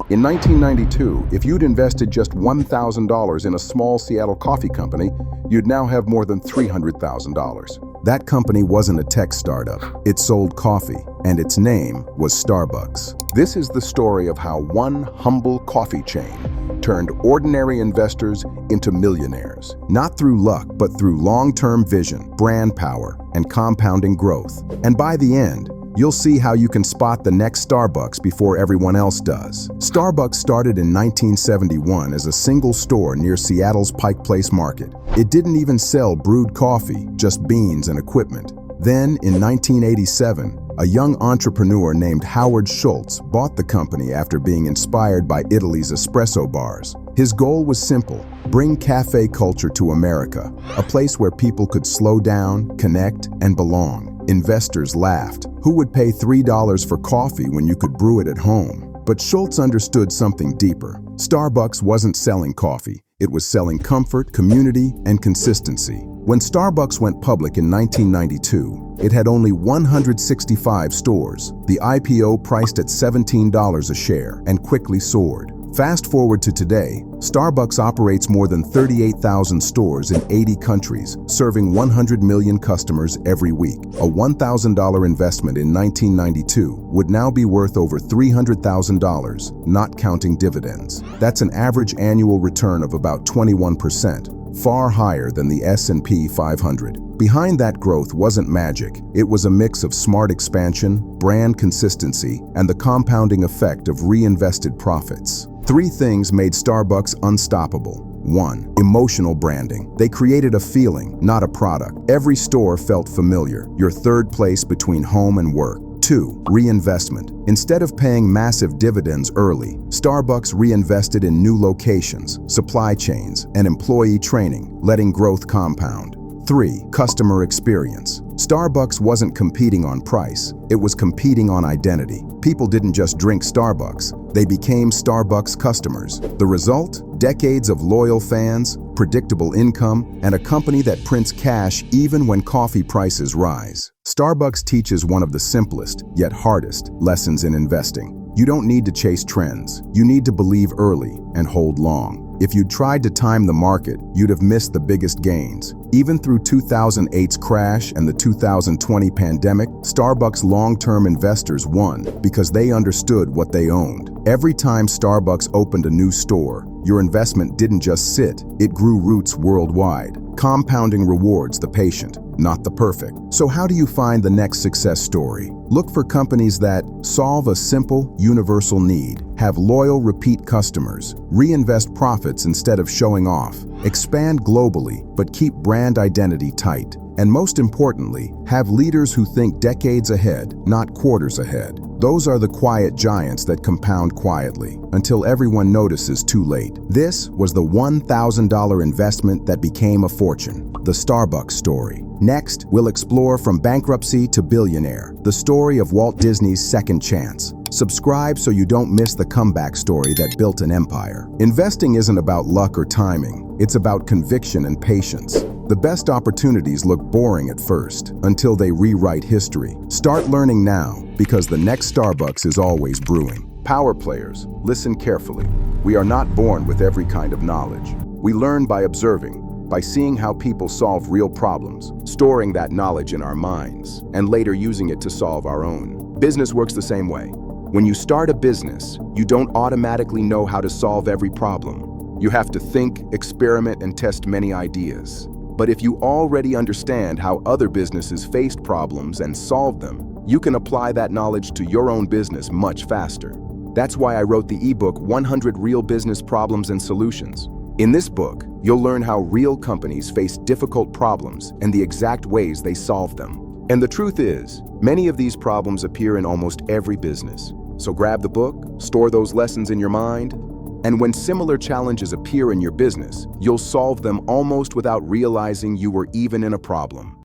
In 1992, if you'd invested just $1,000 in a small Seattle coffee company, you'd now have more than $300,000. That company wasn't a tech startup. It sold coffee, and its name was Starbucks. This is the story of how one humble coffee chain turned ordinary investors into millionaires. Not through luck, but through long-term vision, brand power, and compounding growth. And by the end, you'll see how you can spot the next Starbucks before everyone else does. Starbucks started in 1971 as a single store near Seattle's Pike Place Market. It didn't even sell brewed coffee, just beans and equipment. Then, in 1987, a young entrepreneur named Howard Schultz bought the company after being inspired by Italy's espresso bars. His goal was simple: bring cafe culture to America, a place where people could slow down, connect, and belong. Investors laughed. Who would pay $3 for coffee when you could brew it at home? But Schultz understood something deeper. Starbucks wasn't selling coffee. It was selling comfort, community, and consistency. When Starbucks went public in 1992, it had only 165 stores. The IPO priced at $17 a share and quickly soared. Fast forward to today, Starbucks operates more than 38,000 stores in 80 countries, serving 100 million customers every week. A $1,000 investment in 1992 would now be worth over $300,000, not counting dividends. That's an average annual return of about 21%. Far higher than the S&P 500. Behind that growth wasn't magic. It was a mix of smart expansion, brand consistency, and the compounding effect of reinvested profits. Three things made Starbucks unstoppable. 1. Emotional branding. They created a feeling, not a product. Every store felt familiar, your third place between home and work. 2. Reinvestment. Instead of paying massive dividends early, Starbucks reinvested in new locations, supply chains, and employee training, letting growth compound. 3. Customer experience. Starbucks wasn't competing on price, it was competing on identity. People didn't just drink Starbucks, they became Starbucks customers. The result? Decades of loyal fans, predictable income, and a company that prints cash even when coffee prices rise. Starbucks teaches one of the simplest, yet hardest, lessons in investing. You don't need to chase trends. You need to believe early and hold long. If you'd tried to time the market, you'd have missed the biggest gains. Even through 2008's crash and the 2020 pandemic, Starbucks long-term investors won because they understood what they owned. Every time Starbucks opened a new store, your investment didn't just sit, it grew roots worldwide. Compounding rewards the patient, not the perfect. So how do you find the next success story? Look for companies that solve a simple, universal need, have loyal repeat customers, reinvest profits instead of showing off, expand globally but keep brand identity tight, and most importantly, have leaders who think decades ahead, not quarters ahead. Those are the quiet giants that compound quietly until everyone notices too late. This was the $1,000 investment that became a fortune, the Starbucks story. Next, we'll explore from bankruptcy to billionaire, the story of Walt Disney's second chance. Subscribe so you don't miss the comeback story that built an empire. Investing isn't about luck or timing, it's about conviction and patience. The best opportunities look boring at first, until they rewrite history. Start learning now, because the next Starbucks is always brewing. Power players, listen carefully. We are not born with every kind of knowledge. We learn by observing, by seeing how people solve real problems, storing that knowledge in our minds, and later using it to solve our own. Business works the same way. When you start a business, you don't automatically know how to solve every problem. You have to think, experiment, and test many ideas. But if you already understand how other businesses faced problems and solved them, you can apply that knowledge to your own business much faster. That's why I wrote the ebook 100 Real Business Problems and Solutions. In this book, you'll learn how real companies face difficult problems and the exact ways they solve them. And the truth is, many of these problems appear in almost every business. So grab the book, store those lessons in your mind, and when similar challenges appear in your business, you'll solve them almost without realizing you were even in a problem.